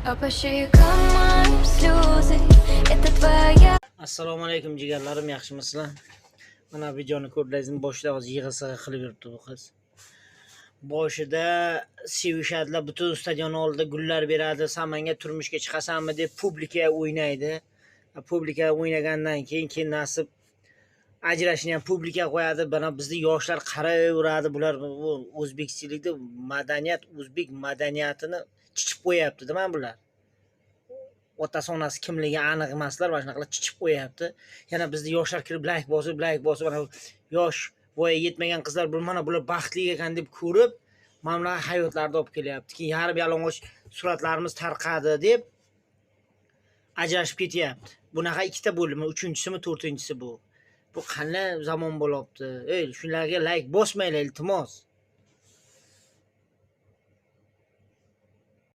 Опошиком слезы, это твоя. Assalomu alaykum jigarlarim, yaxshimisizlar? Mana videoni ko'rdingizmi? Boshida hozir yig'isi qilib yuribdi bu qiz. Boshida sevishadilar, butun stadion oldida gullar beradi, "Sen menga turmushga chiqasanmi?" deb publika o'ynaydi. Publika o'ynagandan keyin nasib ajrashni ham publika qo'yadi. Bana bizni yoshlar qarayveradi. Bular bu o'zbekchilikda madaniyat, o'zbek madaniyatini chichib qo'yapti-da mana bular. Otasi onasi kimligi aniq emaslar, mana shunaqa chichib qo'yapti. Yana bizni yoshlar kirib like bosib mana yosh voyaga yetmagan qizlar mana bular baxtli ekan deb ko'rib, mana bunaqa hayotlarni olib kelyapti. Keyin yarim yalang'och suratlarimiz tarqadi deb ajrashib ketyapti. Bunaqa ikkita bo'ldimi, 3-chisimi, 4-chisi bu. Bu qanday zamon bo'lyapti? Ey, shularga like bosmanglar iltimos.